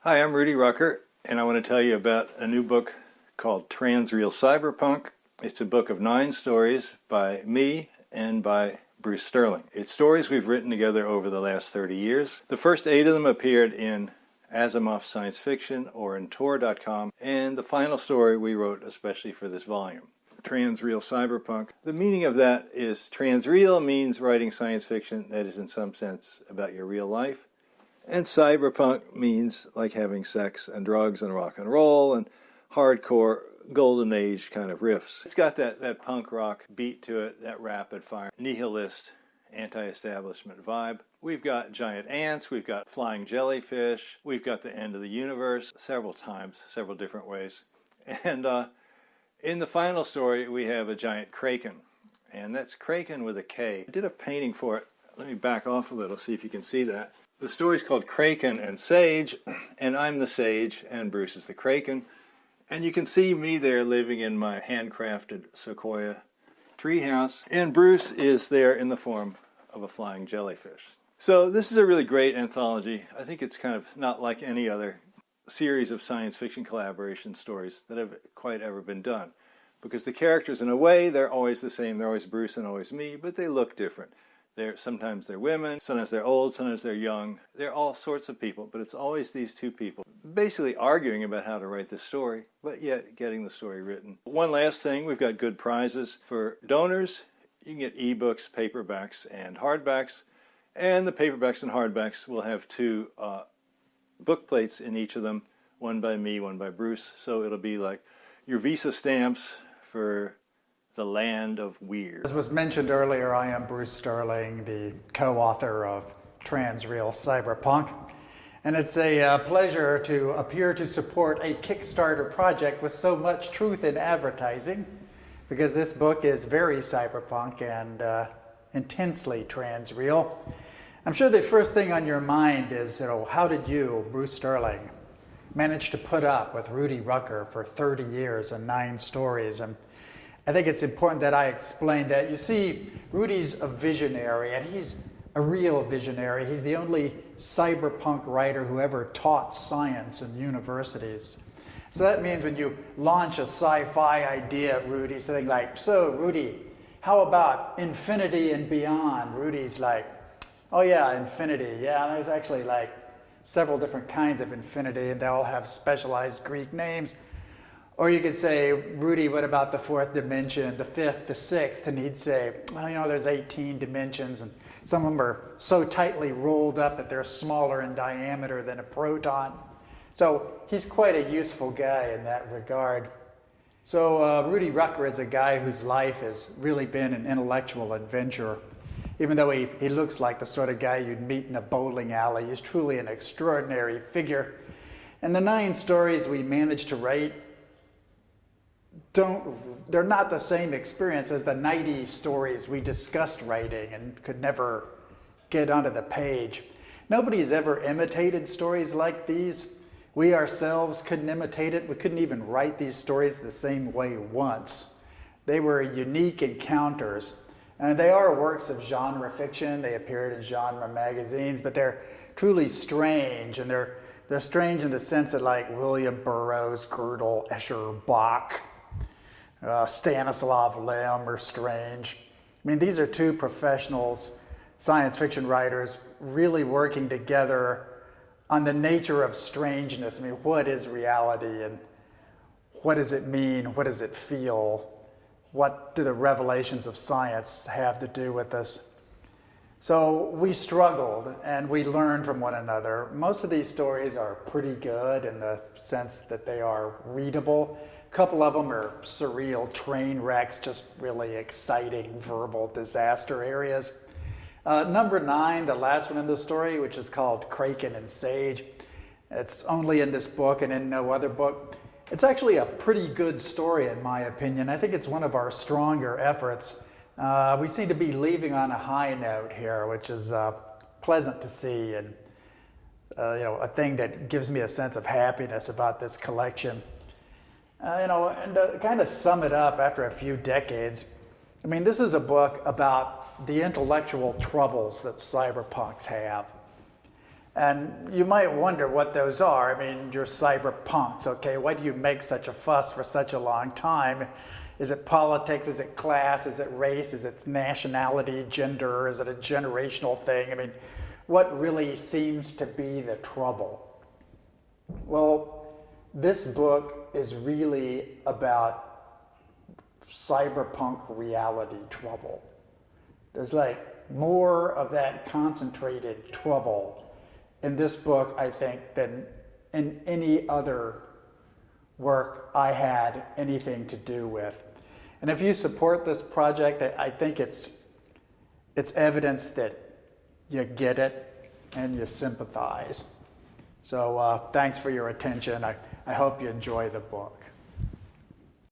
Hi, I'm Rudy Rucker, and I want to tell you about a new book called TRANSREAL Cyberpunk. It's a book of 9 stories by me and by Bruce Sterling. It's stories we've written together over the last 30 years. The first 8 of them appeared in Asimov Science Fiction or in Tor.com, and the final story we wrote especially for this volume. TRANSREAL Cyberpunk. The meaning of that is transreal means writing science fiction that is in some sense about your real life. And cyberpunk means like having sex and drugs and rock and roll and hardcore golden age kind of riffs. It's got that punk rock beat to it, that rapid fire, nihilist, anti-establishment vibe. We've got giant ants, we've got flying jellyfish, we've got the end of the universe several times, several different ways. And in the final story, we have a giant kraken. And that's kraken with a K. I did a painting for it. Let me back off a little, see if you can see that. The story's called Kraken and Sage, and I'm the sage, and Bruce is the kraken. And you can see me there living in my handcrafted sequoia treehouse, and Bruce is there in the form of a flying jellyfish. So this is a really great anthology. I think it's kind of not like any other series of science fiction collaboration stories that have quite ever been done. Because the characters, in a way, they're always the same. They're always Bruce and always me, but they look different. Sometimes they're women, sometimes they're old, sometimes they're young. They're all sorts of people, but it's always these 2 people basically arguing about how to write this story, but yet getting the story written. One last thing, we've got good prizes. For donors, you can get ebooks, paperbacks, and hardbacks. And the paperbacks and hardbacks will have 2 book plates in each of them, one by me, one by Bruce. So it'll be like your Visa stamps for the land of weird. As was mentioned earlier, I am Bruce Sterling, the co-author of TRANSREAL Cyberpunk. And it's a pleasure to appear to support a Kickstarter project with so much truth in advertising, because this book is very cyberpunk and intensely transreal. I'm sure the first thing on your mind is, how did you, Bruce Sterling, manage to put up with Rudy Rucker for 30 years and 9 stories? And I think it's important that I explain that. You see, Rudy's a visionary, and he's a real visionary. He's the only cyberpunk writer who ever taught science in universities. So that means when you launch a sci-fi idea at Rudy, something like, so Rudy, how about infinity and beyond? Rudy's like, oh yeah, infinity. Yeah, there's actually like several different kinds of infinity, and they all have specialized Greek names. Or you could say, Rudy, what about the 4th dimension, the 5th, the 6th? And he'd say, well, there's 18 dimensions, and some of them are so tightly rolled up that they're smaller in diameter than a proton. So he's quite a useful guy in that regard. So Rudy Rucker is a guy whose life has really been an intellectual adventure. Even though he looks like the sort of guy you'd meet in a bowling alley, he's truly an extraordinary figure. And the 9 stories we managed to write, they're not the same experience as the 90 stories we discussed writing and could never get onto the page. Nobody's ever imitated stories like these. We ourselves couldn't imitate it. We couldn't even write these stories the same way once. They were unique encounters. And they are works of genre fiction. They appeared in genre magazines, but they're truly strange. And they're strange in the sense that, like, William Burroughs, Gödel, Escher, Bach, Stanislav Lem are strange. I mean, these are 2 professionals, science fiction writers, really working together on the nature of strangeness. I mean, what is reality, and what does it mean? What does it feel? What do the revelations of science have to do with this? So we struggled and we learned from one another. Most of these stories are pretty good in the sense that they are readable. A couple of them are surreal train wrecks, just really exciting verbal disaster areas. Number 9, the last one in the story, which is called Kraken and Sage. It's only in this book and in no other book. It's actually a pretty good story, in my opinion. I think it's one of our stronger efforts. We seem to be leaving on a high note here, which is pleasant to see, and a thing that gives me a sense of happiness about this collection. And to kind of sum it up after a few decades, I mean, this is a book about the intellectual troubles that cyberpunks have. And you might wonder what those are. I mean, you're cyberpunks, okay? Why do you make such a fuss for such a long time? Is it politics? Is it class? Is it race? Is it nationality, gender? Is it a generational thing? I mean, what really seems to be the trouble? Well, this book is really about cyberpunk reality trouble. There's like more of that concentrated trouble in this book, I think, than in any other work I had anything to do with. And if you support this project, I think it's evidence that you get it and you sympathize. So thanks for your attention. I hope you enjoy the book.